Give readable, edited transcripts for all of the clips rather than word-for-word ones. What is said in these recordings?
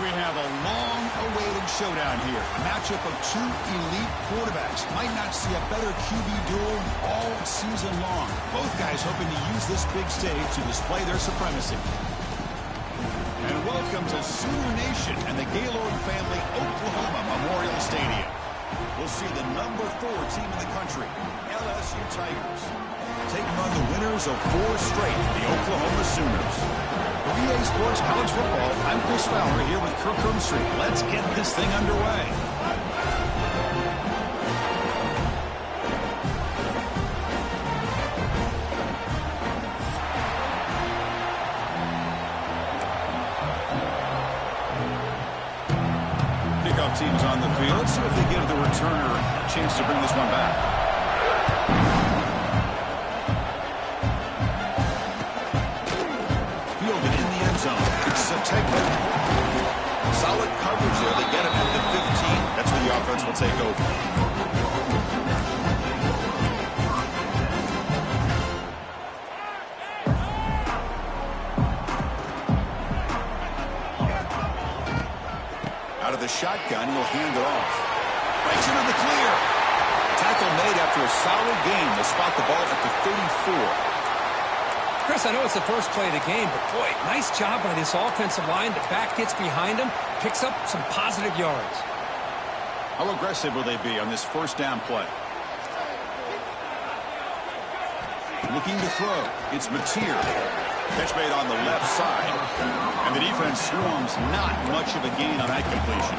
We have a long-awaited showdown here. A matchup of two elite quarterbacks. Might not see a better QB duel all season long. Both guys hoping to use this big stage to display their supremacy. And welcome to Sooner Nation and the Gaylord family Oklahoma Memorial Stadium. We'll see the number 4 team in the country, LSU Tigers, taking on the winners of 4 straight, the Oklahoma Sooners. For EA Sports College Football, I'm Chris Fowler here with Kirk Herbstreit. Let's get this thing underway. Kickoff team's on the field. Let's see if they give the returner a chance to bring this one back. Solid coverage there. They get him at the 15. That's where the offense will take over. Out of the shotgun, he'll hand it off. Breaks into the clear. Tackle made after a solid gain to spot the ball at the 34. Chris, I know it's the first play of the game, but boy, nice job by this offensive line. The back gets behind him, picks up some positive yards. How aggressive will they be on this first down play? Looking to throw. It's Mateer. Catch made on the left side. And the defense swarms not much of a gain on that completion.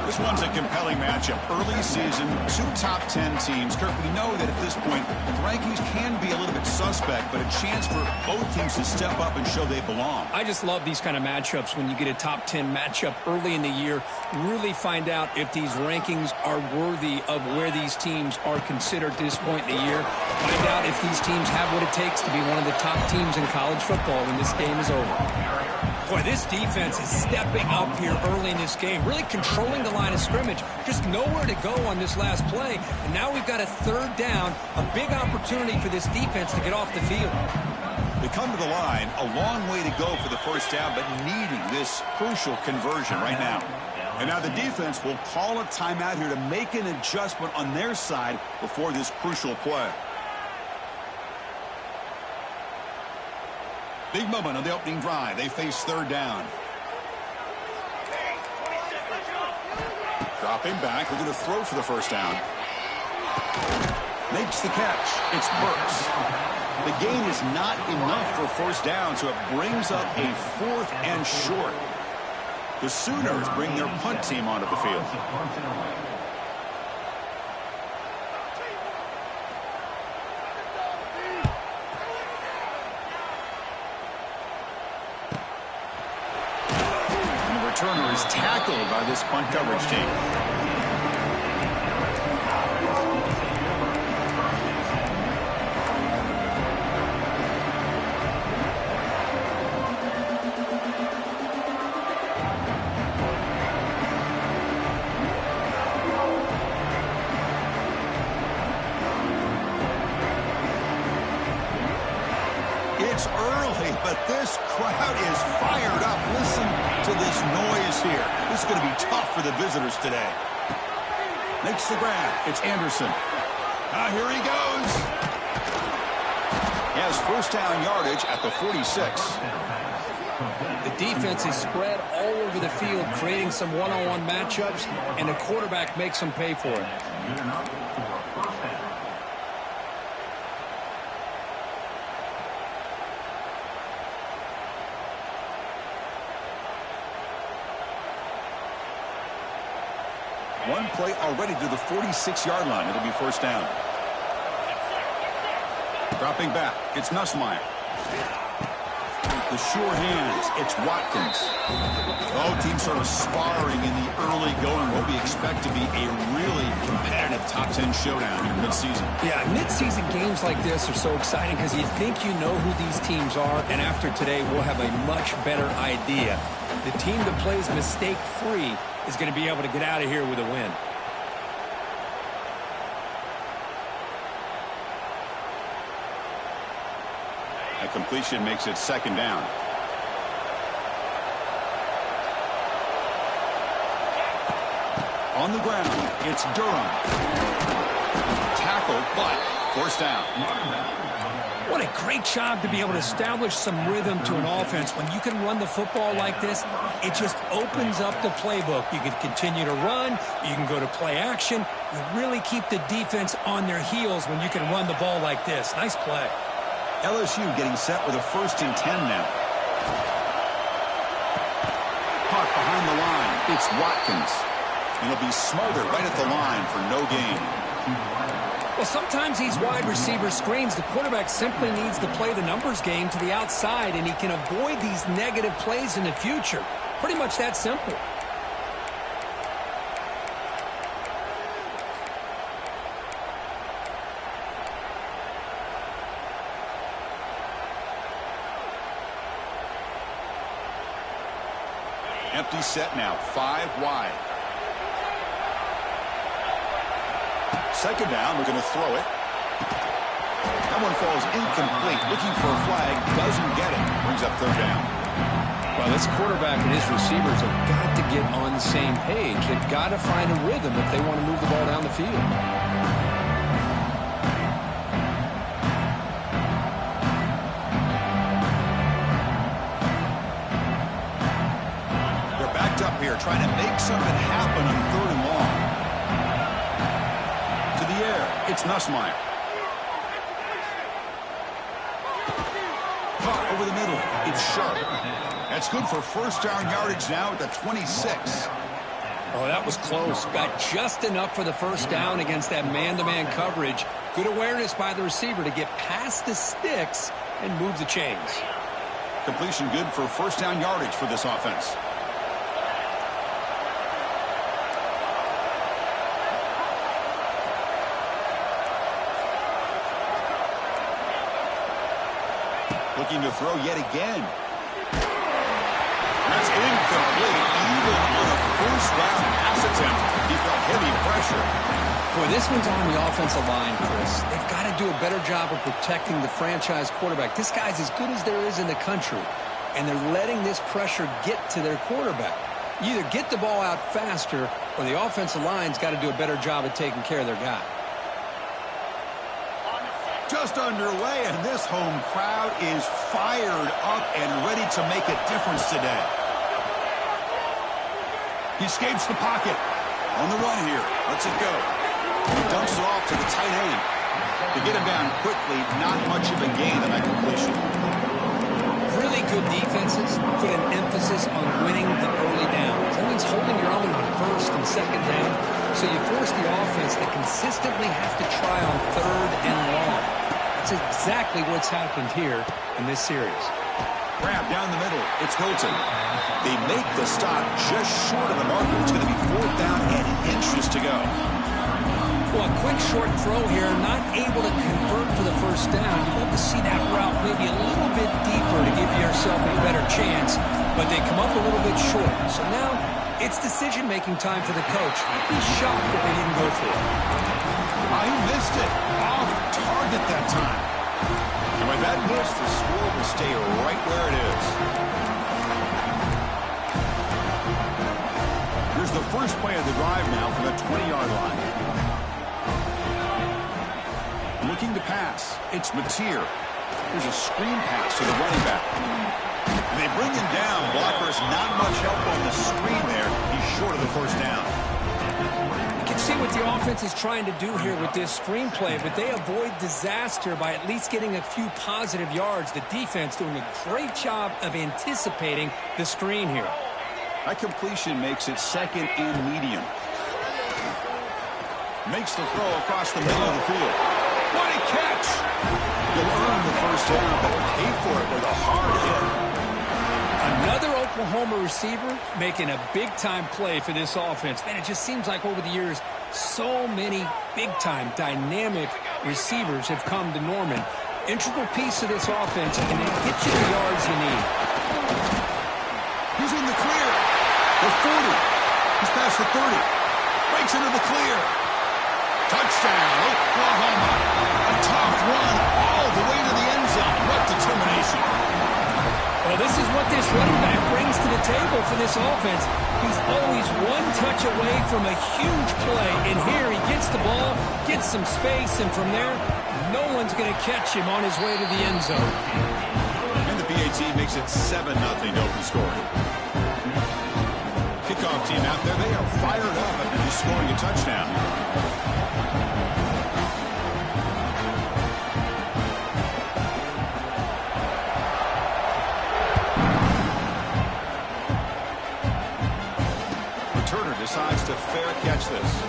This one's a compelling matchup. Early season, 2 top 10 teams. Kirk, we know that at this point, the rankings can be a little bit suspect, but a chance for both teams to step up and show they belong. I just love these kind of matchups when you get a top 10 matchup early in the year. Really find out if these rankings are worthy of where these teams are considered at this point in the year. Find out if these teams have what it takes to be one of the top teams in college football when this game is over. Boy, this defense is stepping up here early in this game, really controlling the line of scrimmage. Just nowhere to go on this last play. And now we've got a 3rd down, a big opportunity for this defense to get off the field. They come to the line, a long way to go for the first down, but needing this crucial conversion right now. And now the defense will call a timeout here to make an adjustment on their side before this crucial play. Big moment on the opening drive. They face 3rd down. Dropping back. We're going to throw for the first down. Makes the catch. It's Burks. The gain is not enough for first down, so it brings up a 4th and short. The Sooners bring their punt team onto the field. Turner is tackled by this punt coverage team. It's early, but this crowd is fired up. Listen to this noise here. This is going to be tough for the visitors today. Makes the grab. It's Anderson. Here he goes. He has first down yardage at the 46. The defense is spread all over the field, creating some one-on-one matchups, and the quarterback makes them pay for it. One play already to the 46-yard line. It'll be first down. Dropping back. It's Nussmeier. The sure hands. It's Watkins. Both teams sort of sparring in the early going. What we expect to be a really competitive top 10 showdown here mid-season. Yeah, mid-season games like this are so exciting because you think you know who these teams are, and after today we'll have a much better idea. The team that plays mistake-free is going to be able to get out of here with a win. A completion makes it second down. On the ground, it's Durham. Tackled, but forced down. What a great job to be able to establish some rhythm to an offense. When you can run the football like this, it just opens up the playbook. You can continue to run. You can go to play action. You really keep the defense on their heels when you can run the ball like this. Nice play. LSU getting set with a 1st and 10 now. Caught behind the line. It's Watkins. And he'll be smothered right at the line for no gain. Well, sometimes these wide receiver screens, the quarterback simply needs to play the numbers game to the outside, and he can avoid these negative plays in the future. Pretty much that simple. Empty set now, 5 wide. Second down, we're going to throw it. That one falls incomplete. Looking for a flag, doesn't get it. Brings up 3rd down. Well, this quarterback and his receivers have got to get on the same page. They've got to find a rhythm if they want to move the ball down the field. They're backed up here trying to make something happen on 3rd and long. It's Nussmeier. Caught over the middle. It's Sharp. That's good for 1st down yardage now at the 26. Oh, that was close. Got just enough for the 1st down against that man-to-man coverage. Good awareness by the receiver to get past the sticks and move the chains. Completion good for 1st down yardage for this offense. Looking to throw yet again. That's incomplete. Even on a 1st down pass attempt, he felt heavy pressure. Boy, this one's on the offensive line, Chris. They've got to do a better job of protecting the franchise quarterback. This guy's as good as there is in the country, and they're letting this pressure get to their quarterback. You either get the ball out faster, or the offensive line's got to do a better job of taking care of their guy. Just underway, and this home crowd is fired up and ready to make a difference today. He escapes the pocket. On the run here. Lets it go. He dumps it off to the tight end. To get him down quickly, not much of a gain on that completion. Really good defenses put an emphasis on winning the early downs. That means holding your own on 1st and 2nd down. So you force the offense to consistently have to try on 3rd and long. That's exactly what's happened here in this series. Grab down the middle. It's Hilton. They make the stop just short of the marker. It's going to be 4th down and inches to go. Well, a quick short throw here, not able to convert for the 1st down. You'd love to see that route maybe a little bit deeper to give yourself a better chance, but they come up a little bit short. So now it's decision-making time for the coach. I'd be shocked if they didn't go for it. He missed it. Off target that time. And with that miss, the score will stay right where it is. Here's the first play of the drive now from the 20-yard line. Looking to pass. It's Mateer. There's a screen pass to the running back. And they bring him down. Blockers not much help on the screen there. He's short of the 1st down. See what the offense is trying to do here with this screenplay, but they avoid disaster by at least getting a few positive yards. The defense doing a great job of anticipating the screen here. That completion makes it 2nd and medium. Makes the throw across the middle of the field. What a catch! You'll earn the 1st down, but pay for it with a hard hit. Another Oklahoma receiver making a big-time play for this offense. Man, it just seems like over the years, so many big-time, dynamic receivers have come to Norman. Integral piece of this offense, and they get you the yards you need. He's in the clear. The 40. He's past the 30. Breaks into the clear. Touchdown, Oklahoma. A tough run all the way to the end zone. What determination. Well, this is what this running back brings to the table for this offense. He's always one touch away from a huge play. And here he gets the ball, gets some space, and from there, no one's going to catch him on his way to the end zone. And the PAT makes it 7-0 open scoring. Kickoff team out there, they are fired up after just scoring a touchdown. Returner decides to fair catch this.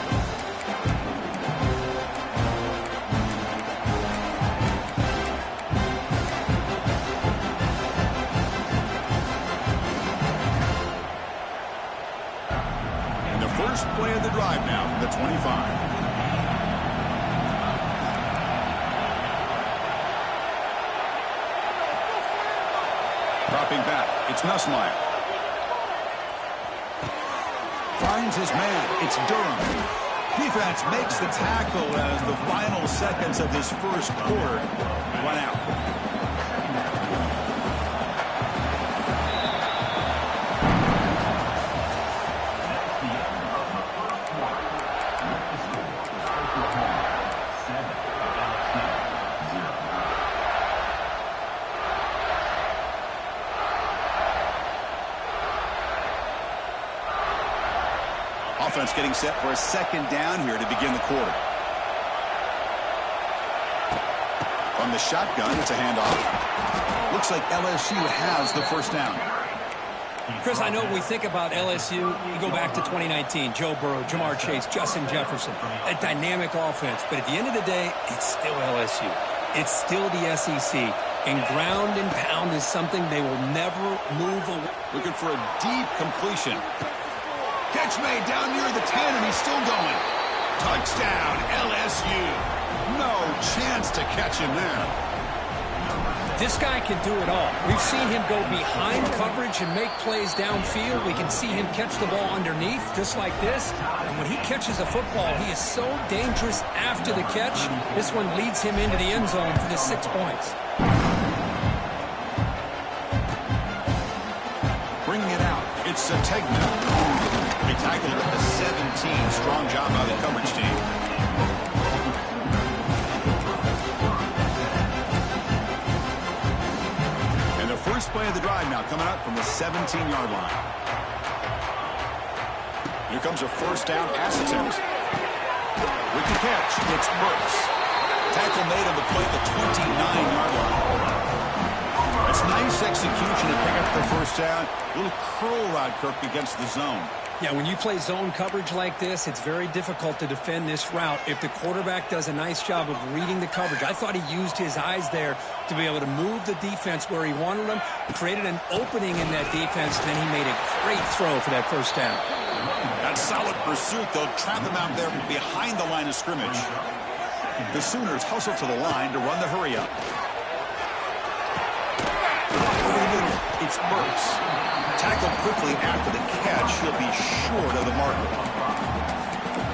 First play of the drive now from the 25. Dropping back, it's Nussmeier. Finds his man, it's Durham. Defense makes the tackle as the final seconds of this first quarter run out. Offense getting set for a second down here to begin the quarter. From the shotgun, it's a handoff. Looks like LSU has the first down. Chris, I know when we think about LSU, you go back to 2019, Joe Burrow, Jamar Chase, Justin Jefferson, a dynamic offense. But at the end of the day, it's still LSU. It's still the SEC. And ground and pound is something they will never move away. Looking for a deep completion. Catch made down near the 10, and he's still going. Touchdown, LSU. No chance to catch him there. This guy can do it all. We've seen him go behind coverage and make plays downfield. We can see him catch the ball underneath, just like this. And when he catches a football, he is so dangerous after the catch. This one leads him into the end zone for the 6 points. Bringing it out, it's Tegna. They tackled at the 17. Strong job by the coverage team. And the first play of the drive now coming up from the 17-yard line. Here comes a first down pass attempt. With the catch, it's Burks. Tackle made on the play at the 29-yard line. That's nice execution to pick up the first down. A little curl rod, Kirk, against the zone. Yeah, when you play zone coverage like this, it's very difficult to defend this route if the quarterback does a nice job of reading the coverage. I thought he used his eyes there to be able to move the defense where he wanted them, created an opening in that defense, then he made a great throw for that first down. That solid pursuit, they'll trap him out there behind the line of scrimmage. The Sooners hustle to the line to run the hurry-up. It's Burks. Tackled quickly after the catch. He'll be short of the marker.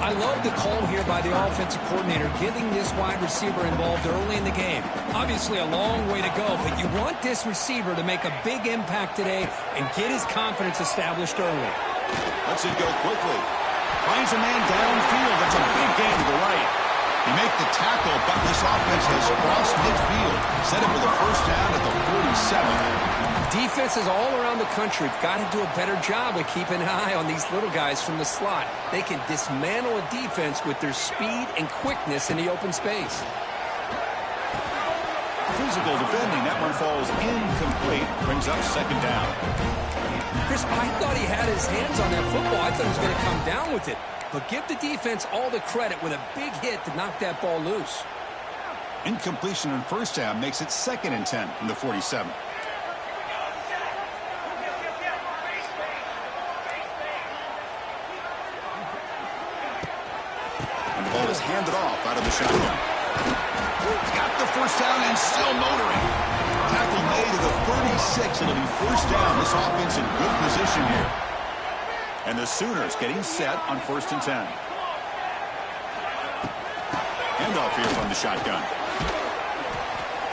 I love the call here by the offensive coordinator, getting this wide receiver involved early in the game. Obviously a long way to go, but you want this receiver to make a big impact today and get his confidence established early. Lets it go quickly. Finds a man downfield. That's a big gain to the right. You make the tackle, but this offense has crossed midfield. Set him with a first down at the 47. Defenses all around the country have got to do a better job of keeping an eye on these little guys from the slot. They can dismantle a defense with their speed and quickness in the open space. Physical defending. That one falls incomplete. Brings up second down. Chris, I thought he had his hands on that football. I thought he was going to come down with it. But give the defense all the credit with a big hit to knock that ball loose. Incompletion on first down makes it 2nd and 10 from the 47. And the ball is handed off out of the shotgun. Got the first down and still motoring. Tackle made at the 36. It'll be first down. This offense in good position here. And the Sooners getting set on 1st and 10. Handoff here from the shotgun.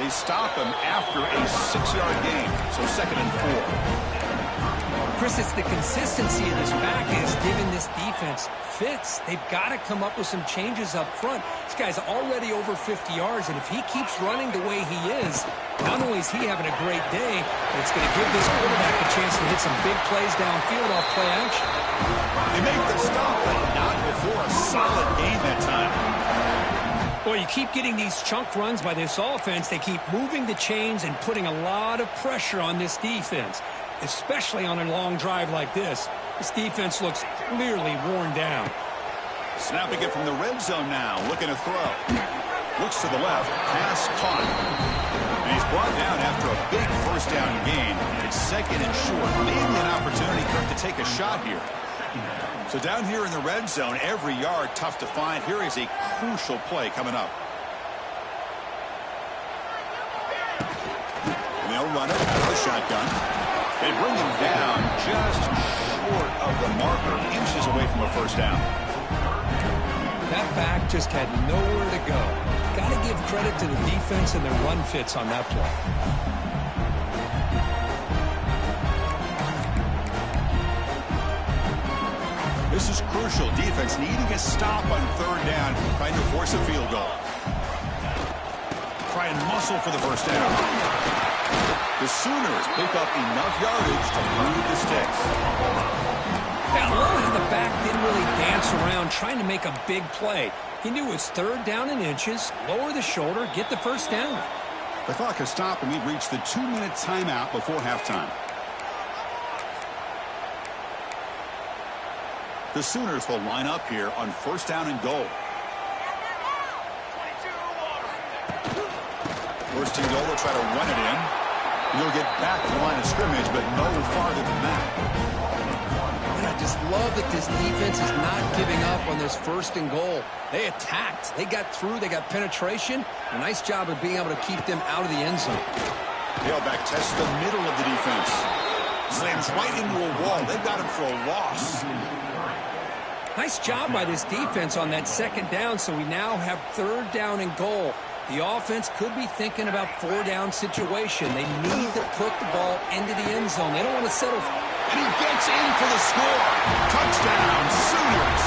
They stop him after a 6-yard gain, so 2nd and 4. Chris, it's the consistency of this back is giving this defense fits. They've got to come up with some changes up front. This guy's already over 50 yards, and if he keeps running the way he is, not only is he having a great day, but it's going to give this quarterback a chance to hit some big plays downfield off play action. They make the stop, but not before a solid gain that time. Boy, you keep getting these chunk runs by this offense. They keep moving the chains and putting a lot of pressure on this defense, especially on a long drive like this. This defense looks clearly worn down. Snapping it from the red zone now, looking to throw. Looks to the left, pass caught. And he's brought down after a big first down gain. It's 2nd and short. Maybe an opportunity for him to take a shot here. So down here in the red zone, every yard tough to find. Here is a crucial play coming up. And they'll run it out of the shotgun. They bring him down just short of the marker, inches away from a first down. That back just had nowhere to go. Got to give credit to the defense and their run fits on that play. This is crucial. Defense needing a stop on 3rd down, trying to force a field goal. Try and muscle for the first down. The Sooners pick up enough yardage to move the sticks. Yeah, I love how the back didn't really dance around trying to make a big play. He knew it's 3rd down and inches, lower the shoulder, get the first down. The clock has stopped, and we've reached the 2-minute timeout before halftime. The Sooners will line up here on 1st down and goal. 1st and goal, they'll try to run it in. He'll get back to the line of scrimmage, but no farther than that. And I just love that this defense is not giving up on this 1st and goal. They attacked. They got through. They got penetration. A nice job of being able to keep them out of the end zone. Tailback tests the middle of the defense. Slams right into a wall. They've got him for a loss. Nice job by this defense on that 2nd down, so we now have 3rd down and goal. The offense could be thinking about 4-down situation. They need to put the ball into the end zone. They don't want to settle for it. And he gets in for the score. Touchdown, Sooners.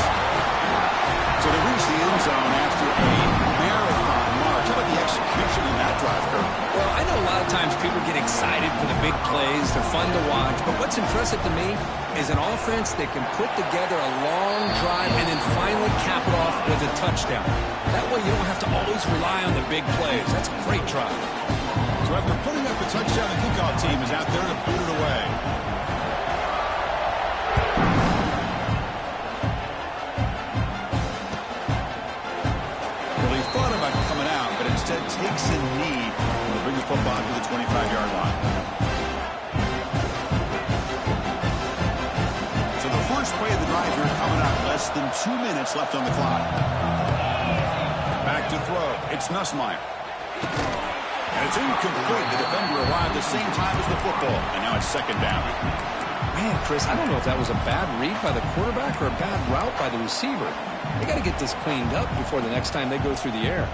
So they reach the end zone after a marathon march. How about the execution in that drive, Kurt? Well, I know a lot of times people get excited for the big plays. They're fun to watch. But what's impressive to me is an offense that can put together a long drive and then finally cap it off with a touchdown. That way you don't have to always rely on the big plays. That's a great drive. So after putting up the touchdown, the kickoff team is out there to boot it away. Well, he thought about coming out, but instead takes a knee and will bring the football to the 25-yard line. So the first play of the drive here coming up. Less than 2 minutes left on the clock. Back to throw. It's Nussmeier. And it's incomplete. The defender arrived the same time as the football. And now it's 2nd down. Man, Chris, I don't know if that was a bad read by the quarterback or a bad route by the receiver. They got to get this cleaned up before the next time they go through the air.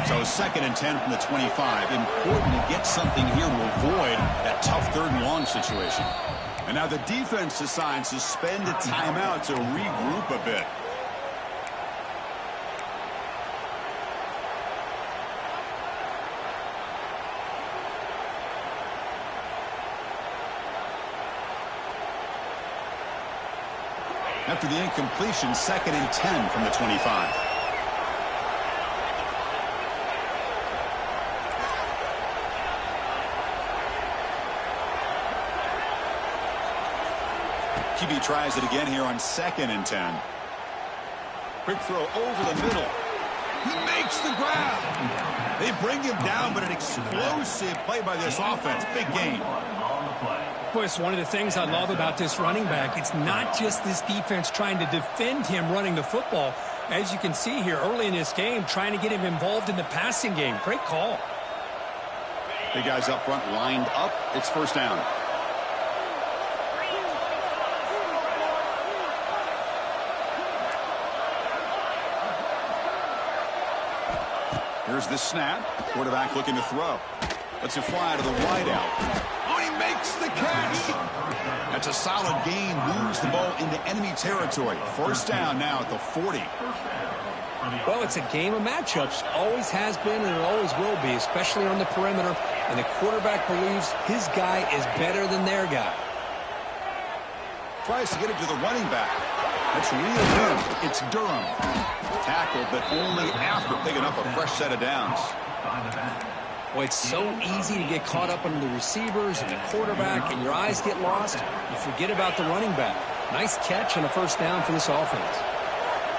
So 2nd and 10 from the 25. Important to get something here to avoid that tough 3rd and long situation. And now the defense decides to spend a timeout to regroup a bit. After the incompletion, 2nd and 10 from the 25. QB tries it again here on 2nd and 10. Quick throw over the middle. He makes the grab. They bring him down, but an explosive play by this offense. Big gain. Boy, it's one of the things I love about this running back. It's not just this defense trying to defend him running the football. As you can see here early in this game, trying to get him involved in the passing game. Great call. Big guys up front lined up. It's 1st down. Here's the snap. Quarterback looking to throw. Lets it fly to the wideout. Oh, he makes the catch. That's a solid gain. Moves the ball into enemy territory. First down now at the 40. Well, it's a game of matchups. Always has been and it always will be, especially on the perimeter. And the quarterback believes his guy is better than their guy. Tries to get it to the running back. That's real good. It's Durham. Tackled, but only after picking up a fresh set of downs. Well, it's so easy to get caught up on the receivers and the quarterback, and your eyes get lost. You forget about the running back. Nice catch and a first down for this offense.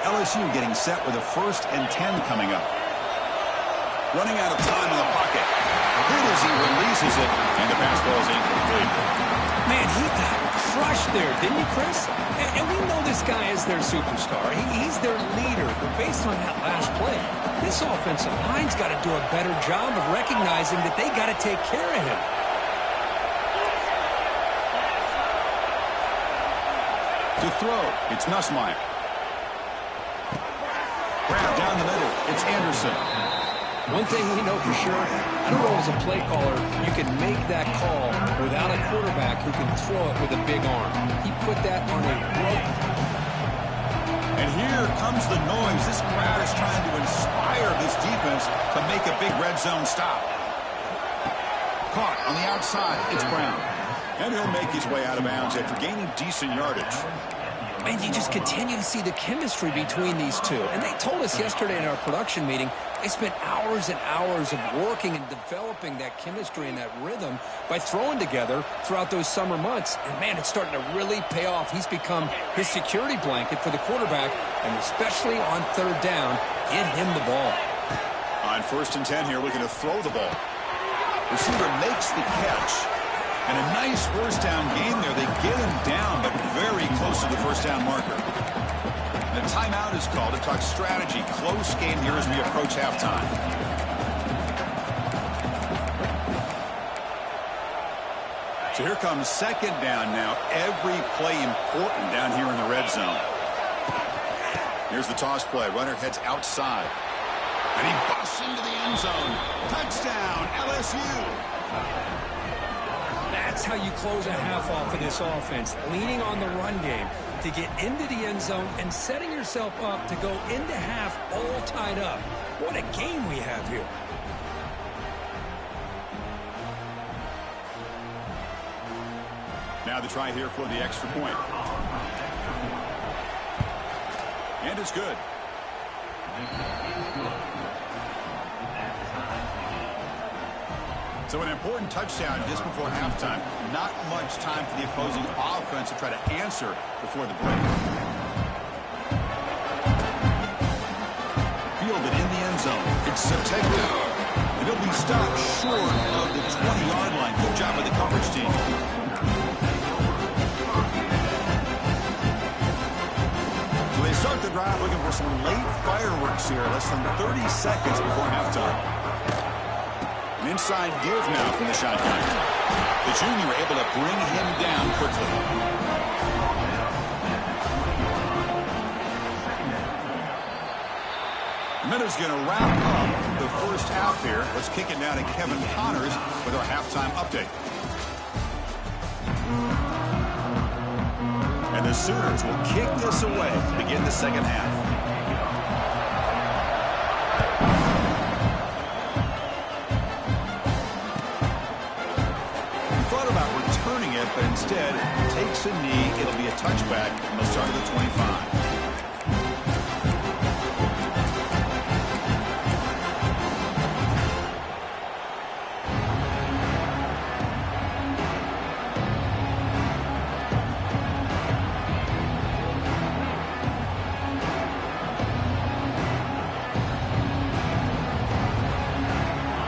LSU getting set with a 1st and 10 coming up. Running out of time in the pocket. Good as he releases it, and the pass ball is incomplete. Man, he got crushed there, didn't he, Chris? And we know this guy is their superstar. He's their leader. But based on that last play, this offensive line's got to do a better job of recognizing that they got to take care of him. To throw, it's Nussmeier. Grab down the middle, it's Anderson. One thing we know for sure, I don't know as a play caller, you can make that call without a quarterback who can throw it with a big arm. He put that on a rope. And here comes the noise. This crowd is trying to inspire this defense to make a big red zone stop. Caught on the outside, it's Brown. And he'll make his way out of bounds after gaining decent yardage. And you just continue to see the chemistry between these two. And they told us yesterday in our production meeting, they spent hours and hours of working and developing that chemistry and that rhythm by throwing together throughout those summer months. And, man, it's starting to really pay off. He's become his security blanket for the quarterback, and especially on 3rd down, get him the ball. On 1st and 10 here, looking to throw the ball. Receiver makes the catch. And a nice 1st down game there. They get him down, but very close to the 1st down marker. The timeout is called to talk strategy. Close game here as we approach halftime. So here comes 2nd down now. Every play important down here in the red zone. Here's the toss play. Runner heads outside. And he busts into the end zone. Touchdown, LSU. That's how you close a half off of this offense, leaning on the run game to get into the end zone and setting yourself up to go into half all tied up. What a game we have here. Now the try here for the extra point. And it's good. So an important touchdown just before halftime. Not much time for the opposing offense to try to answer before the break. Fielded in the end zone. It's Sategu. And he'll be stopped short of the 20-yard line. Good job by the coverage team. So they start the drive looking for some late fireworks here. Less than 30 seconds before halftime. An inside give now from the shotgun. The junior able to bring him down quickly. The Minnows going to wrap up the 1st half here. Let's kick it now to Kevin Connors with our halftime update. And the Sooners will kick this away to begin the 2nd half. But instead takes a knee. It'll be a touchback from the start of the 25.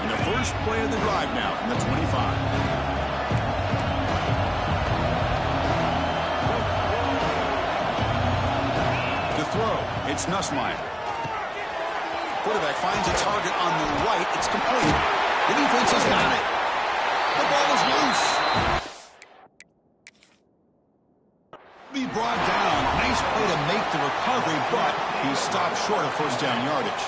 And the first play of the drive now from the 25. It's Nussmeier. Quarterback finds a target on the right. It's complete. The defense has got it. The ball is loose. Be brought down. Nice play to make the recovery, but he stopped short of 1st down yardage.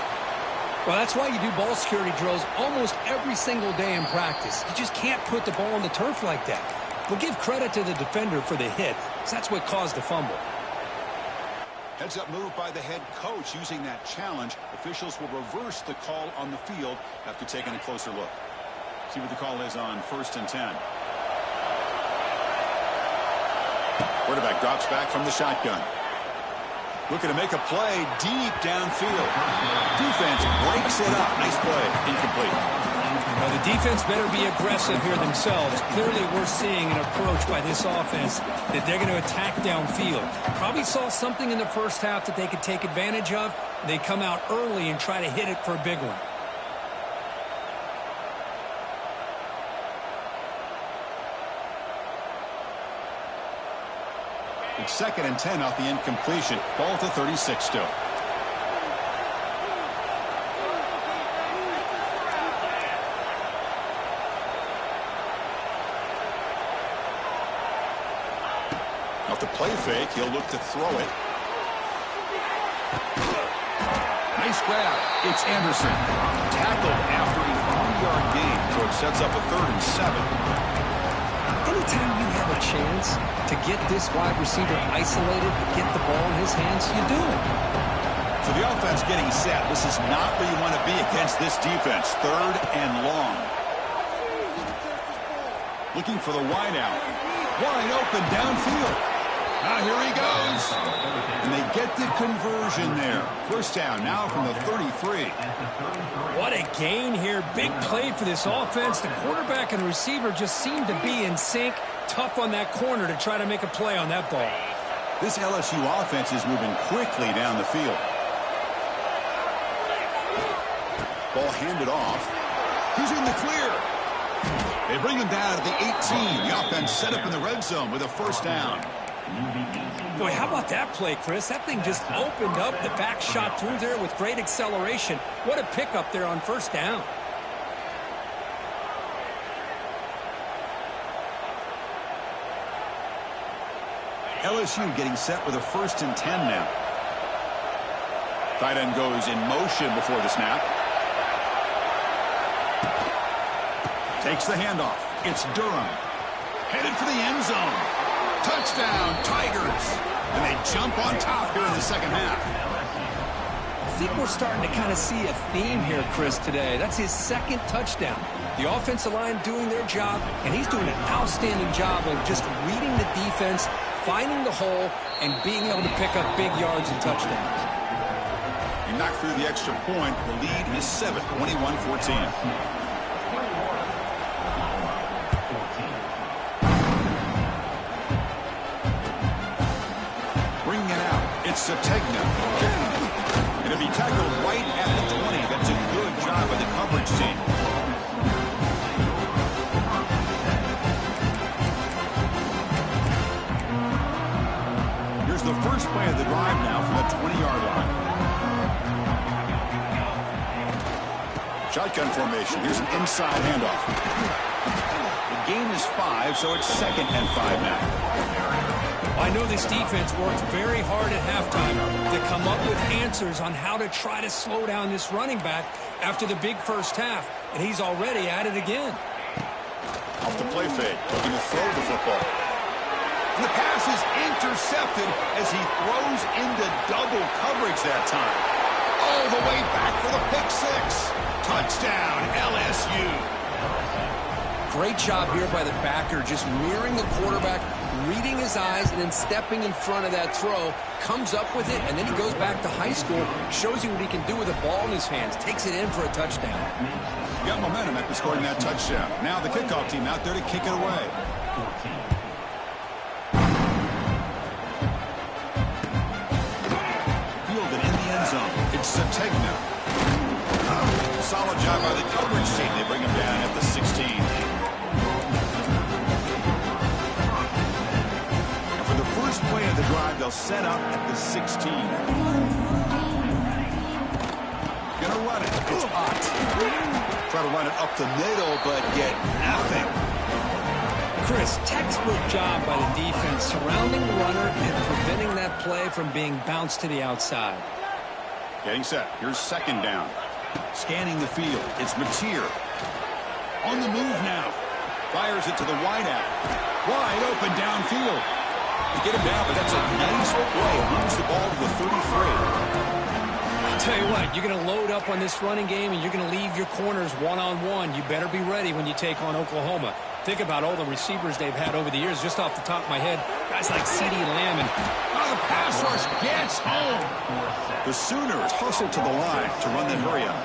Well, that's why you do ball security drills almost every single day in practice. You just can't put the ball on the turf like that. But give credit to the defender for the hit, because that's what caused the fumble. Heads-up move by the head coach using that challenge. Officials will reverse the call on the field after taking a closer look. See what the call is on 1st and 10. Quarterback drops back from the shotgun. Looking to make a play deep downfield. Defense breaks it up. Nice play. Incomplete. Well, the defense better be aggressive here themselves. Clearly, we're seeing an approach by this offense that they're going to attack downfield. Probably saw something in the first half that they could take advantage of. They come out early and try to hit it for a big one. It's 2nd and 10 off the incompletion. Ball to 36 still. Off the play fake, he'll look to throw it. Nice grab. It's Anderson. Tackled after a 3-yard gain, so it sets up a 3rd and 7. Anytime you have a chance to get this wide receiver isolated, get the ball in his hands, you do it. So the offense getting set. This is not where you want to be against this defense. 3rd and long. Looking for the wide out. Wide open downfield. Now here he goes. And they get the conversion there. 1st down now from the 33. What a gain here. Big play for this offense. The quarterback and receiver just seem to be in sync. Tough on that corner to try to make a play on that ball. This LSU offense is moving quickly down the field. Ball handed off. He's in the clear. They bring him down to the 18. The offense set up in the red zone with a 1st down. Boy, how about that play, Chris? That thing just opened up. The back shot through there with great acceleration. What a pickup there on 1st down. LSU getting set with a 1st and 10 now. Tight end goes in motion before the snap. Takes the handoff. It's Durham. Headed for the end zone. Touchdown, Tigers. And they jump on top here in the 2nd half. I think we're starting to kind of see a theme here, Chris, today. That's his 2nd touchdown. The offensive line doing their job, and he's doing an outstanding job of just reading the defense, finding the hole, and being able to pick up big yards and touchdowns. He knocked through the extra point. The lead is 7, 21-14. It's Sategna. Going to be tackled right at the 20. That's a good job by the coverage team. Here's the first play of the drive now from the 20-yard line. Shotgun formation. Here's an inside handoff. The gain is 5, so it's 2nd and 5 now. I know this defense worked very hard at halftime to come up with answers on how to try to slow down this running back after the big first half, and he's already at it again. Off the play fake, looking to throw the football. And the pass is intercepted as he throws into double coverage that time. All the way back for the pick 6. Touchdown, LSU. Great job here by the backer, just mirroring the quarterback, reading his eyes, and then stepping in front of that throw, comes up with it, and then he goes back to high school, shows you what he can do with a ball in his hands, takes it in for a touchdown. Got momentum after scoring that touchdown. Now the kickoff team out there to kick it away. Fielded in the end zone. It's Sategna. Solid job by the coverage team. They bring him down at the 16. First play of the drive, they'll set up at the 16. Gonna run it. It's Ott. Try to run it up the middle, but get nothing. Chris, textbook job by the defense surrounding the runner and preventing that play from being bounced to the outside. Getting set. Here's 2nd down. Scanning the field, it's Mateer. On the move now. Fires it to the wideout. Wide open downfield. You get him down, but that's a nice play. Moves the ball to the 33. I'll tell you what, you're going to load up on this running game, and you're going to leave your corners one-on-one. You better be ready when you take on Oklahoma. Think about all the receivers they've had over the years, just off the top of my head. Guys like CeeDee Lamb. And the pass rush gets home. The Sooners hustle to the line to run that hurry up.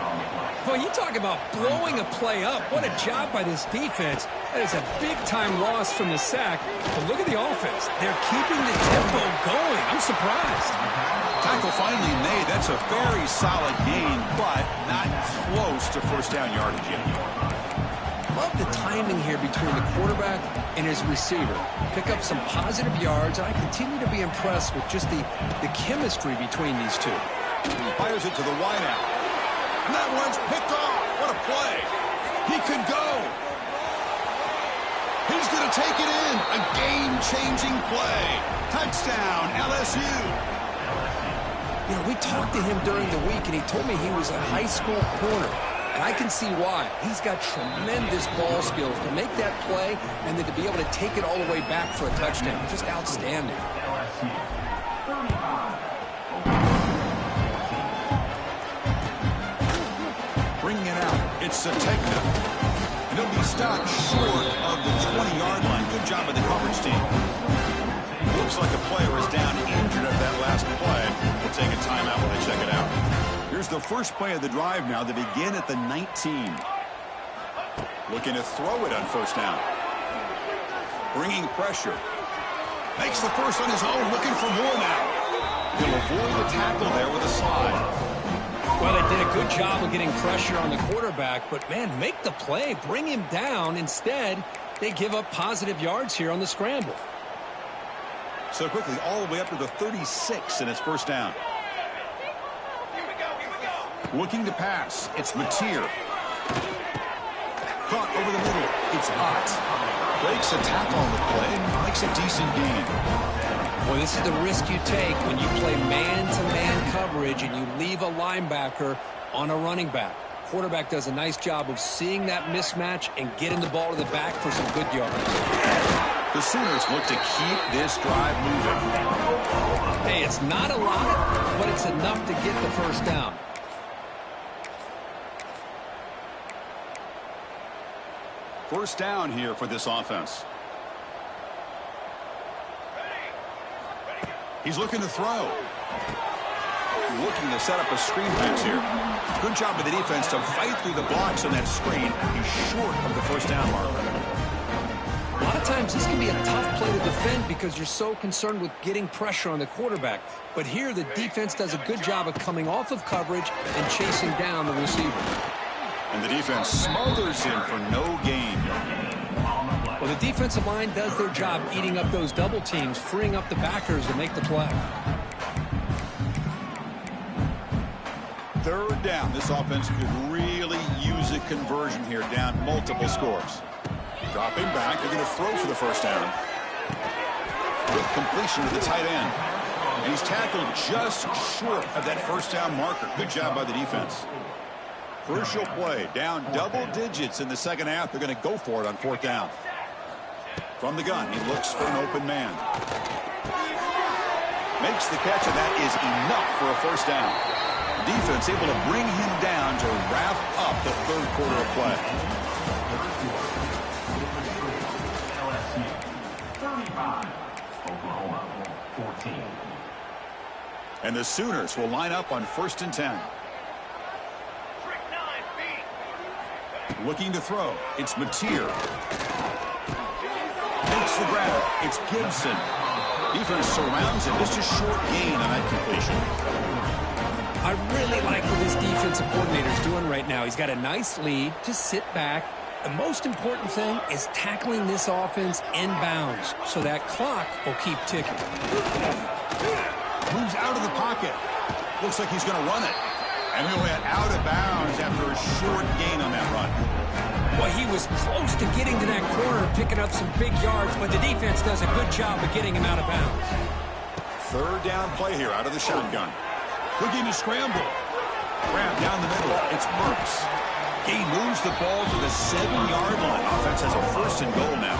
Well, you talk about blowing a play up. What a job by this defense. That is a big-time loss from the sack. But look at the offense. They're keeping the tempo going. I'm surprised. Tackle finally made. That's a very solid gain, but not close to first down yardage yet. Love the timing here between the quarterback and his receiver. Pick up some positive yards, and I continue to be impressed with just the chemistry between these two. Fires it to the wideout. And that one's picked off. What a play. He could go. He's going to take it in. A game-changing play. Touchdown, LSU. You know, we talked to him during the week, and he told me he was a high school corner. And I can see why. He's got tremendous ball skills to make that play and then to be able to take it all the way back for a touchdown. Just outstanding. Bringing it out. It's Sategna. And he'll be stopped short of the 20-yard line. Good job by the coverage team. Looks like a player is down injured at that last play. We'll take a timeout when they check it out. Here's the first play of the drive now. They begin at the 19. Looking to throw it on first down. Bringing pressure. Makes the first on his own. Looking for more now. He'll avoid the tackle there with a slide. Well, they did a good job of getting pressure on the quarterback, but, man, make the play. Bring him down. Instead, they give up positive yards here on the scramble. So quickly, all the way up to the 36, and it's first down. Looking to pass. It's Mateer. Caught over the middle. It's Ott. Breaks a tackle on the play and makes a decent gain. Well, this is the risk you take when you play man-to-man coverage and you leave a linebacker on a running back. Quarterback does a nice job of seeing that mismatch and getting the ball to the back for some good yards. The Sooners look to keep this drive moving. Hey, it's not a lot, but it's enough to get the first down. First down here for this offense. He's looking to throw. Looking to set up a screen pass here. Good job by the defense to fight through the blocks on that screen. He's short of the first down mark. A lot of times this can be a tough play to defend because you're so concerned with getting pressure on the quarterback. But here the defense does a good job of coming off of coverage and chasing down the receiver. And the defense smothers him for no gain. Well, the defensive line does their job eating up those double teams, freeing up the backers to make the play. Third down. This offense could really use a conversion here, down multiple scores. Dropping back. They're going to throw for the first down. Quick completion to the tight end. And he's tackled just short of that first down marker. Good job by the defense. Crucial play. Down double digits in the second half. They're going to go for it on fourth down. From the gun, he looks for an open man. Makes the catch, and that is enough for a first down. Defense able to bring him down to wrap up the third quarter of play. 35, Oklahoma 14. And the Sooners will line up on 1st and 10. Looking to throw. It's Mateer. Makes the grab. It's Gibson. Defense surrounds him. Just a short gain on that completion. I really like what this defensive coordinator is doing right now. He's got a nice lead. Just sit back. The most important thing is tackling this offense inbounds so that clock will keep ticking. Moves out of the pocket. Looks like he's going to run it. And he'll head out of bounds after a short gain on that run. Well, he was close to getting to that corner, picking up some big yards, but the defense does a good job of getting him out of bounds. Third down play here out of the shotgun. Looking to scramble. Grab down the middle. It's Burks. He moves the ball to the 7-yard line. Offense has a 1st and goal now.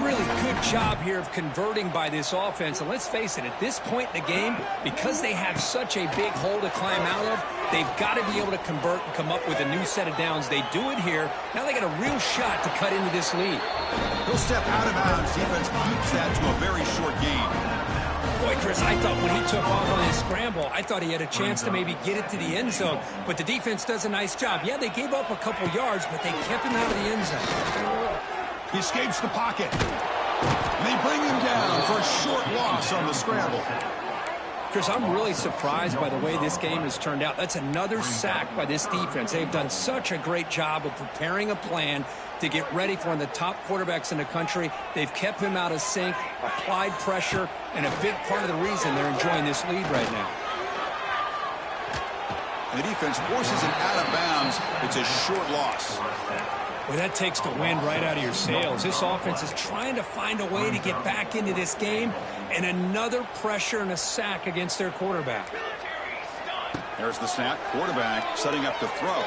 Really good job here of converting by this offense. And let's face it, at this point in the game, because they have such a big hole to climb out of, they've got to be able to convert and come up with a new set of downs. They do it here. Now they got a real shot to cut into this lead. He'll step out of bounds. Defense keeps that to a very short gain. Boy, Chris, I thought when he took off on his scramble, I thought he had a chance to maybe get it to the end zone. But the defense does a nice job. Yeah, they gave up a couple yards, but they kept him out of the end zone. He escapes the pocket. And they bring him down for a short loss on the scramble. Chris, I'm really surprised by the way this game has turned out. That's another sack by this defense. They've done such a great job of preparing a plan to get ready for one of the top quarterbacks in the country. They've kept him out of sync, applied pressure, and a big part of the reason they're enjoying this lead right now. The defense forces him out of bounds. It's a short loss. Well, that takes the wind right out of your sails. This offense is trying to find a way to get back into this game, and another pressure and a sack against their quarterback. There's the snap. Quarterback setting up to throw.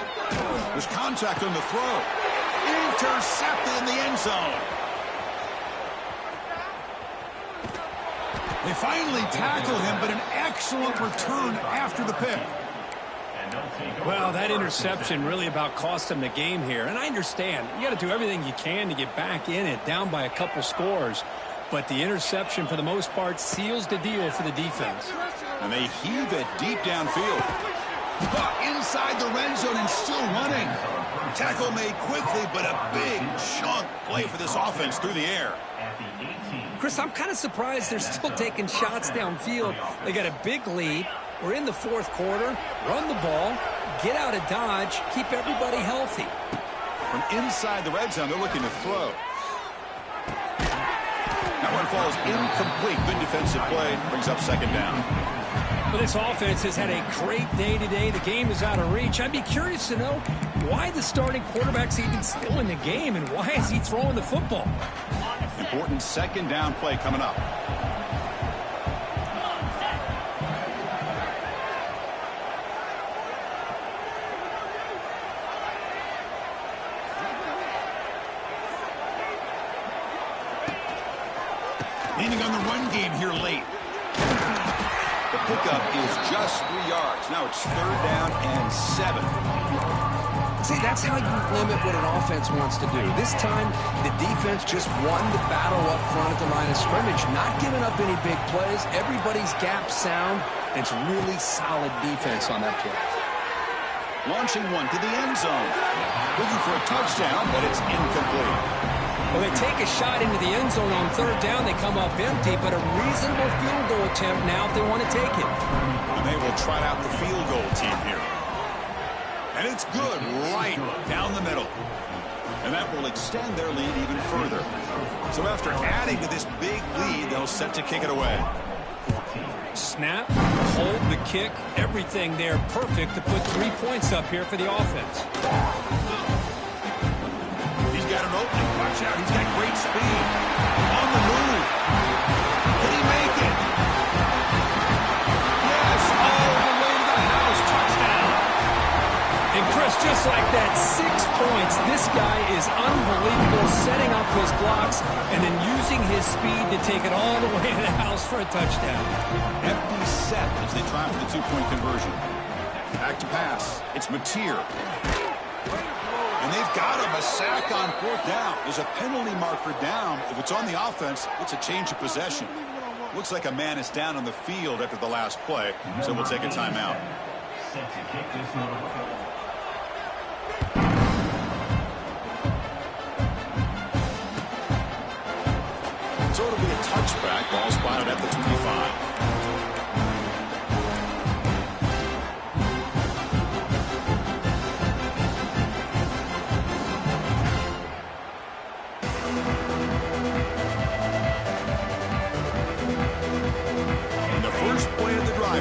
There's contact on the throw. Intercepted in the end zone. They finally tackle him, but an excellent return after the pick. Well, that interception really about cost them the game here. And I understand. You got to do everything you can to get back in it, down by a couple scores. But the interception, for the most part, seals the deal for the defense. And they heave it deep downfield. Inside the red zone and still running. Tackle made quickly, but a big chunk play for this offense through the air. Chris, I'm kind of surprised they're still taking shots downfield. They got a big lead. We're in the 4th quarter. Run the ball, get out of dodge, keep everybody healthy. From inside the red zone, they're looking to throw. That one falls incomplete. Good defensive play. Brings up 2nd down. Well, this offense has had a great day today. The game is out of reach. I'd be curious to know why the starting quarterback's even still in the game and why is he throwing the football? Important 2nd down play coming up. Leaning on the run game here late. The pickup is just 3 yards. Now it's 3rd down and 7. See, that's how you limit what an offense wants to do. This time, the defense just won the battle up front at the line of scrimmage, not giving up any big plays. Everybody's gap sound. And it's really solid defense on that play. Launching one to the end zone. Looking for a touchdown, but it's incomplete. Well, they take a shot into the end zone on 3rd down. They come up empty, but a reasonable field goal attempt now if they want to take it. And they will trot out the field goal team here. And it's good right down the middle. And that will extend their lead even further. So after adding to this big lead, they'll set to kick it away. Snap, hold the kick, everything there perfect to put 3 points up here for the offense. He's got an opening. Watch out. He's got great speed. On the move. Can he make it? Yes, all the way to the house. Touchdown. And Chris, just like that, 6 points. This guy is unbelievable, setting up his blocks and then using his speed to take it all the way to the house for a touchdown. Empty set as they try for the 2-point conversion. Back to pass. It's Mateer. And they've got him a sack on 4th down. There's a penalty marker down. If it's on the offense, it's a change of possession. Looks like a man is down on the field after the last play, so we'll take a timeout. So it'll be a touchback. Ball spotted at the 25.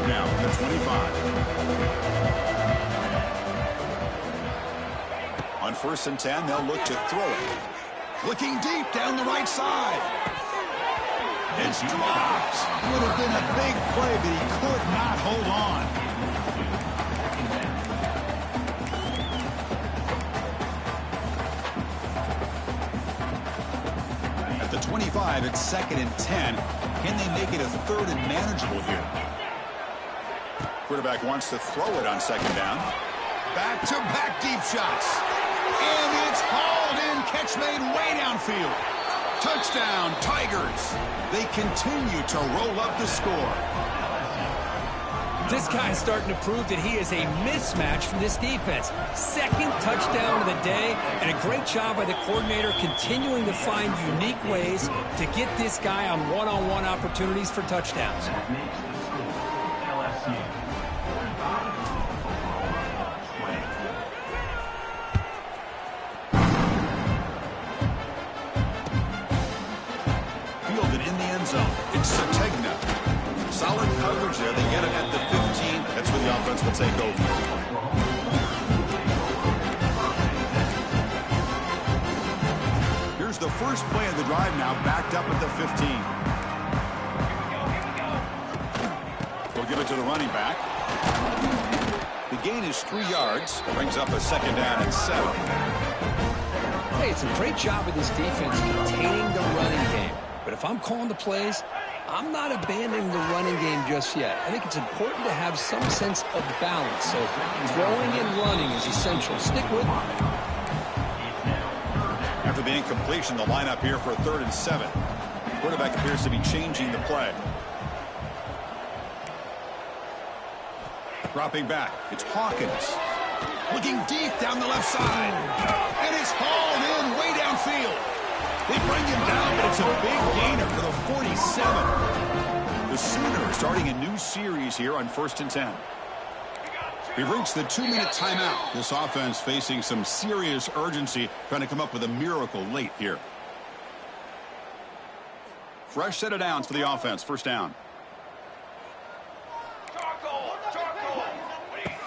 Now from the 25. On 1st and 10, they'll look to throw it. Looking deep down the right side. It's dropped. Would have been a big play, but he could not hold on. 5 at 2nd and 10. Can they make it a 3rd and manageable here? Quarterback wants to throw it on 2nd down. Back-to-back deep shots. And it's hauled in. Catch made way downfield. Touchdown, Tigers. They continue to roll up the score. This guy is starting to prove that he is a mismatch from this defense. 2nd touchdown of the day, and a great job by the coordinator continuing to find unique ways to get this guy on one-on-one opportunities for touchdowns. Fielded in the end zone. It's Sategna. Solid coverage there. They get it at the 15. That's where the offense will take over. Here's the first play of the drive now, backed up at the 15. They'll give it to the running back. The gain is 3 yards. Brings up a 2nd down and 7. Hey, it's a great job of this defense containing the running game. But if I'm calling the plays, I'm not abandoning the running game just yet. I think it's important to have some sense of balance. So throwing and running is essential. Stick with it. After the incompletion, the lineup here for a 3rd and 7. Quarterback appears to be changing the play. Dropping back. It's Hawkins. Looking deep down the left side. And it's hauled in way downfield. They bring him down, but it's a big gainer for the 47. The Sooners starting a new series here on 1st and 10. We've reached the 2-minute timeout. This offense facing some serious urgency, trying to come up with a miracle late here. Fresh set of downs for the offense. 1st down.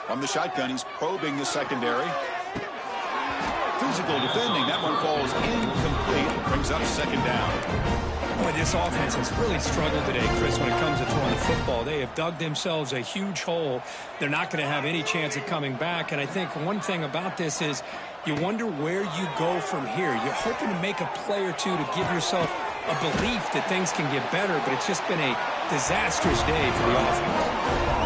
From the shotgun, he's probing the secondary. Physical defending. That one falls incomplete. Brings up 2nd down. Boy, this offense has really struggled today, Chris, when it comes to throwing the football. They have dug themselves a huge hole. They're not going to have any chance of coming back. And I think one thing about this is you wonder where you go from here. You're hoping to make a play or two to give yourself a belief that things can get better, but it's just been a disastrous day for the offense.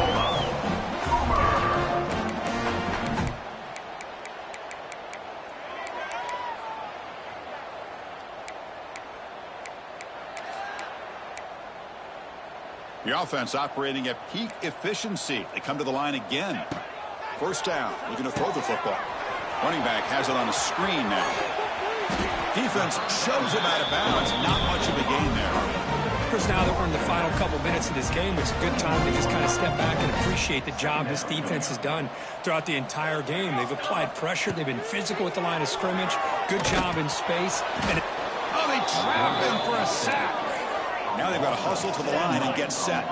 The offense operating at peak efficiency. They come to the line again. 1st down. Looking to throw the football. Running back has it on a screen now. Defense shoves him out of bounds. Not much of a gain there. Chris, now that we're in the final couple minutes of this game, it's a good time to just kind of step back and appreciate the job this defense has done throughout the entire game. They've applied pressure. They've been physical at the line of scrimmage. Good job in space. And they trap him for a sack. Now they've got to hustle to the line and get set.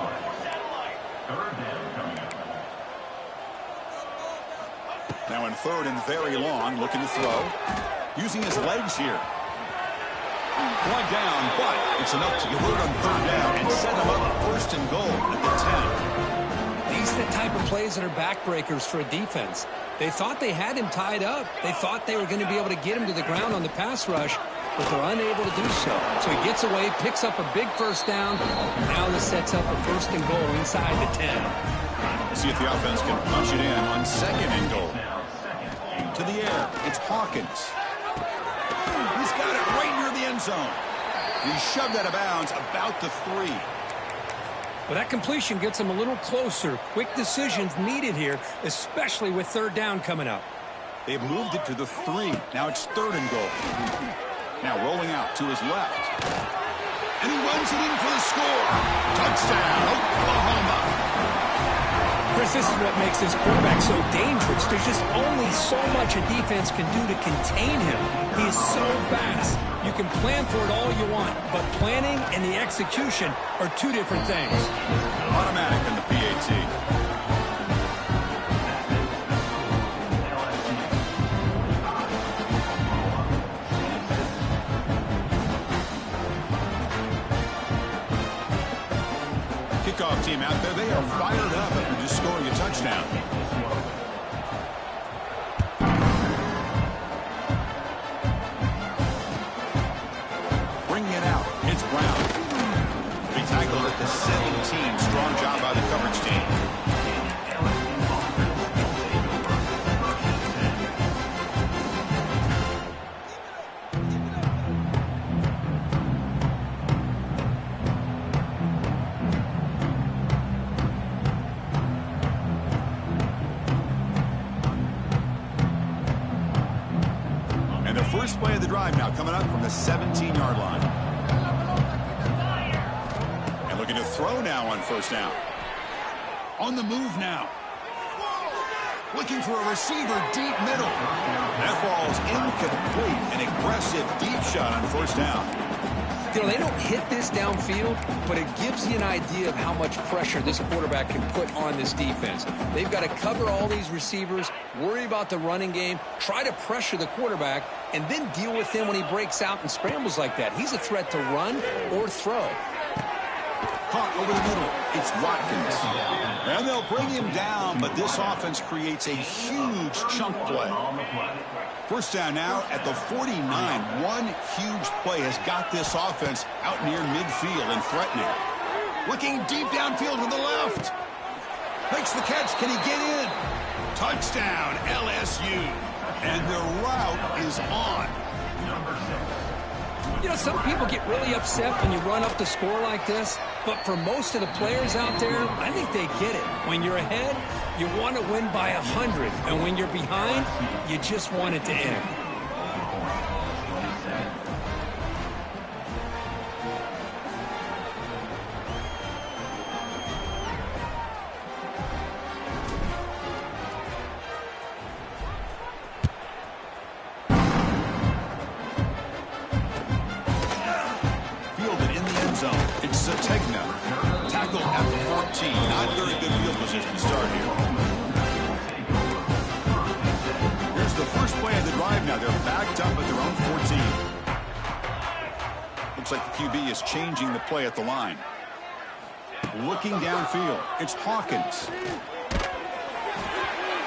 Now in 3rd and very long, looking to throw. Using his legs here. One down, but it's enough to convert on 3rd down and set him up 1st and goal at the 10. These are the type of plays that are backbreakers for a defense. They thought they had him tied up. They thought they were going to be able to get him to the ground on the pass rush, but they're unable to do so. So he gets away, picks up a big 1st down. Now this sets up a 1st and goal inside the 10. We'll see if the offense can punch it in on 2nd and goal. To the air, it's Hawkins. He's got it right near the end zone. He shoved out of bounds about the 3. Well, that completion gets him a little closer. Quick decisions needed here, especially with 3rd down coming up. They've moved it to the 3. Now it's 3rd and goal. Now rolling out to his left. And he runs it in for the score. Touchdown, Oklahoma. Chris, this is what makes this quarterback so dangerous. There's just only so much a defense can do to contain him. He is so fast. You can plan for it all you want, but planning and the execution are 2 different things. Automatic in the PAT. Kickoff team out there. They are fired up after just scoring a touchdown. Bringing it out. It's 17. Strong job by the coverage team. And the first play of the drive now coming up from the 17-yard line. And looking to throw now on first down. On the move now. Looking for a receiver deep middle. That ball's incomplete. An aggressive deep shot on first down. You know, they don't hit this downfield, but it gives you an idea of how much pressure this quarterback can put on this defense. They've got to cover all these receivers, worry about the running game, try to pressure the quarterback, and then deal with him when he breaks out and scrambles like that. He's a threat to run or throw. Caught over the middle. It's Watkins. And they'll bring him down, but this offense creates a huge chunk play. First down now at the 49. One huge play has got this offense out near midfield and threatening. Looking deep downfield to the left. Makes the catch. Can he get in? Touchdown, LSU. And the route is on. You know, some people get really upset when you run up the score like this, but for most of the players out there, I think they get it. When you're ahead, you want to win by 100, and when you're behind, you just want it to end. Tackle at the 14. Not very good field position to start here. Here's the first play of the drive now. They're backed up at their own 14. Looks like the QB is changing the play at the line. Looking downfield. It's Hawkins.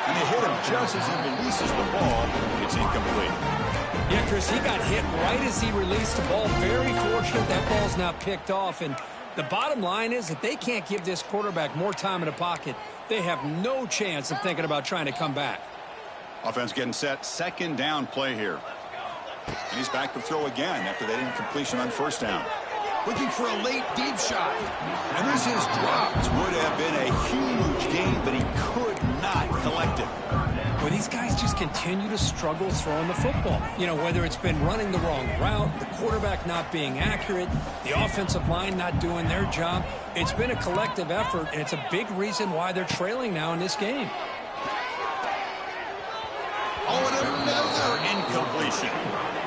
And they hit him just as he releases the ball. It's incomplete. Yeah, Chris, he got hit right as he released the ball. Very fortunate that ball's now picked off. And the bottom line is that they can't give this quarterback more time in the pocket. They have no chance of thinking about trying to come back. Offense getting set. Second down play here. And he's back to throw again after that incompletion on first down. Looking for a late deep shot. And this is dropped. Would have been a huge gain, but he could not collect it. Well, these guys just continue to struggle throwing the football. You know, whether it's been running the wrong route, the quarterback not being accurate, the offensive line not doing their job. It's been a collective effort, and it's a big reason why they're trailing now in this game. Oh, and another incompletion.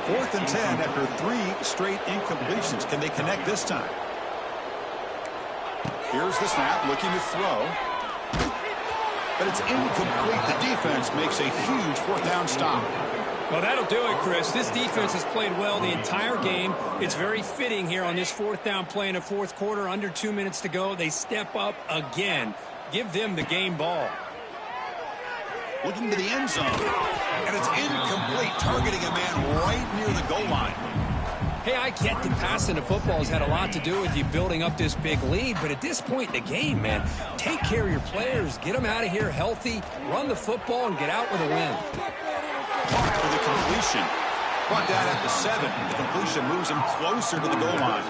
4th and 10 after 3 straight incompletions. Can they connect this time? Here's the snap, looking to throw. But it's incomplete. The defense makes a huge 4th down stop. Well, that'll do it, Chris. This defense has played well the entire game. It's very fitting here on this 4th down play in the 4th quarter. Under 2 minutes to go. They step up again. Give them the game ball. Looking to the end zone. And it's incomplete, targeting a man right near the goal line. Hey, I get that passing the football has had a lot to do with you building up this big lead, but at this point in the game, man, take care of your players, get them out of here healthy, run the football, and get out with a win. For the completion. Brought down at the 7. The completion moves him closer to the goal line.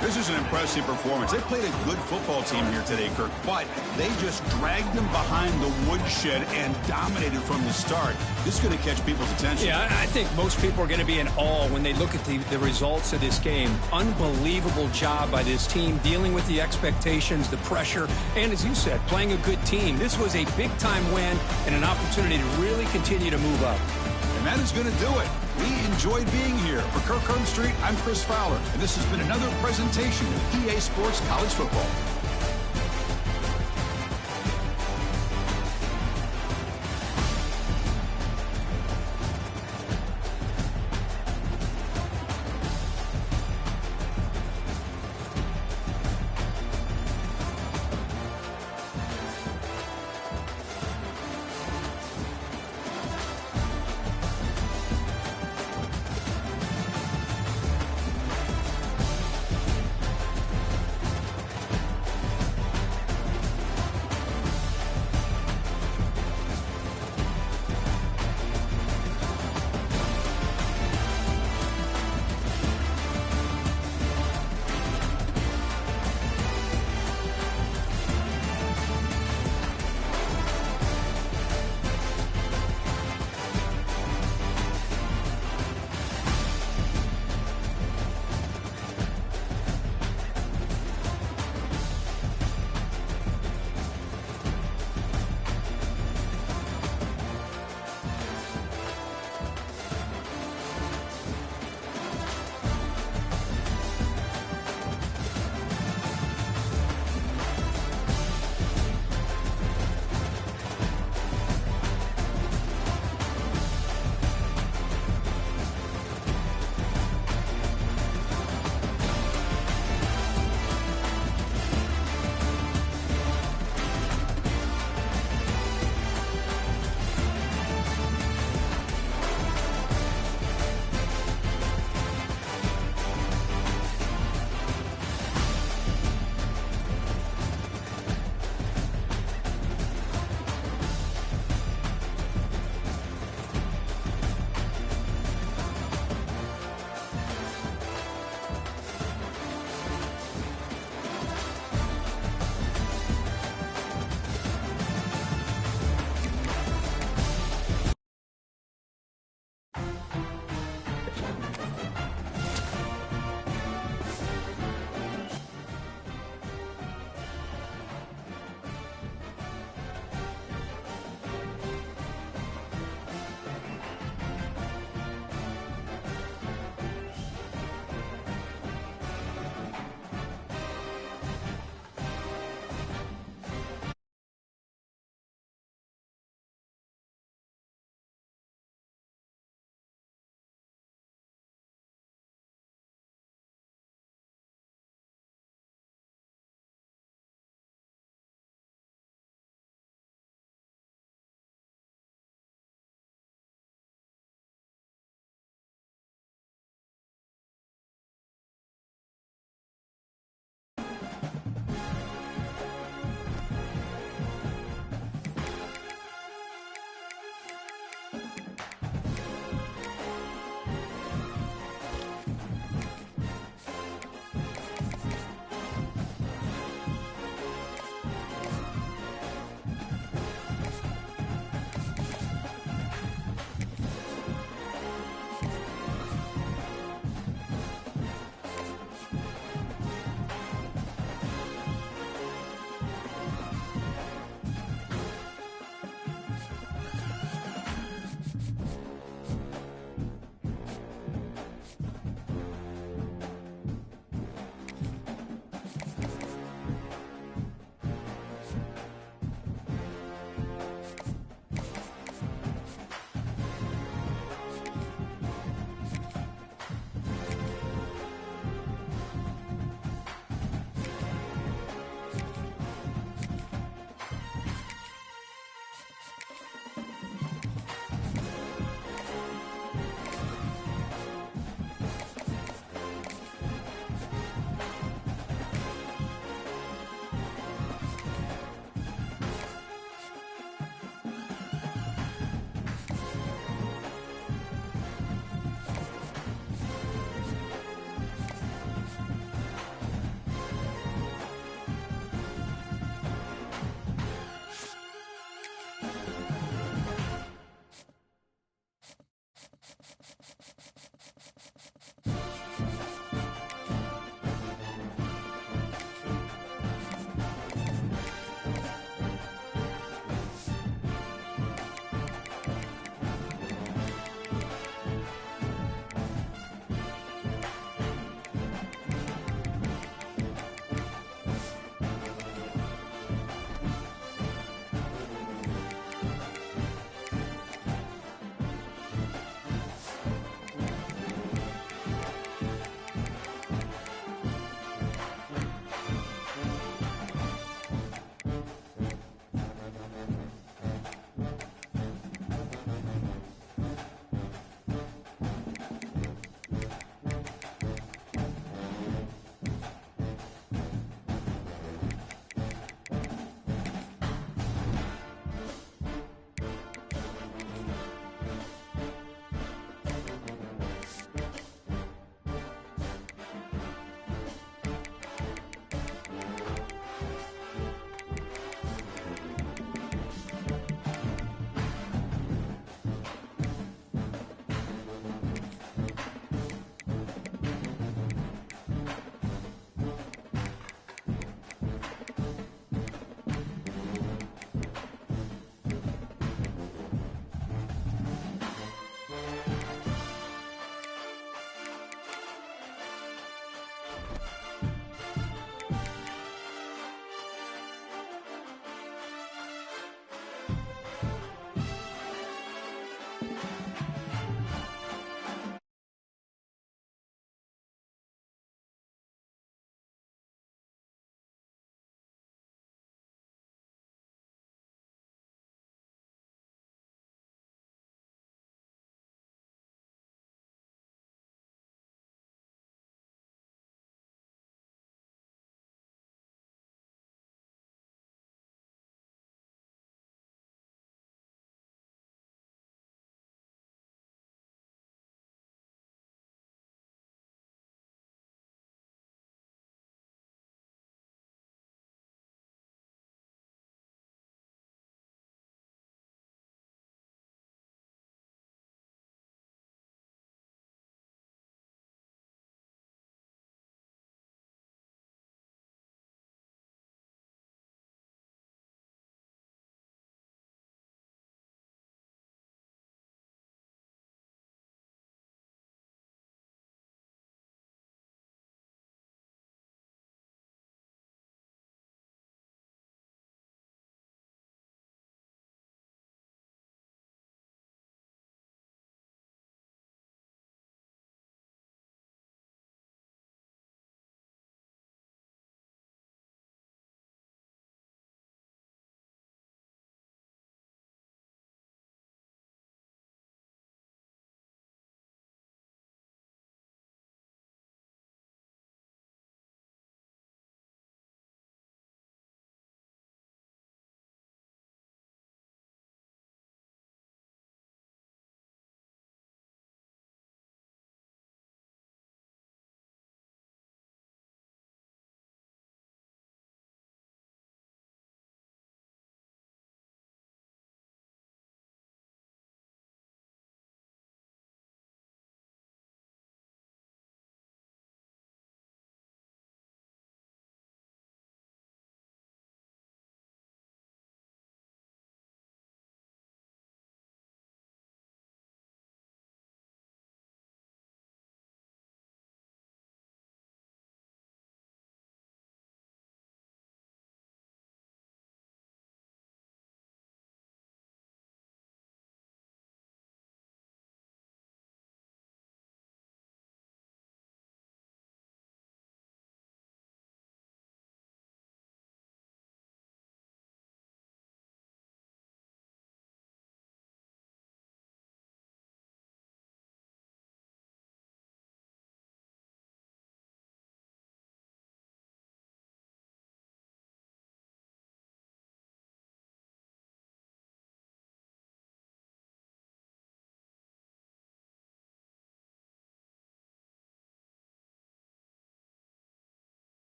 This is an impressive performance. They played a good football team here today, Kirk, but they just dragged them behind the woodshed and dominated from the start. This is going to catch people's attention. Yeah, I think most people are going to be in awe when they look at the results of this game. Unbelievable job by this team, dealing with the expectations, the pressure, and as you said, playing a good team. This was a big-time win and an opportunity to really continue to move up. And that is going to do it. We enjoyed being here. For Kirk Street, I'm Chris Fowler, and this has been another presentation of EA Sports College Football.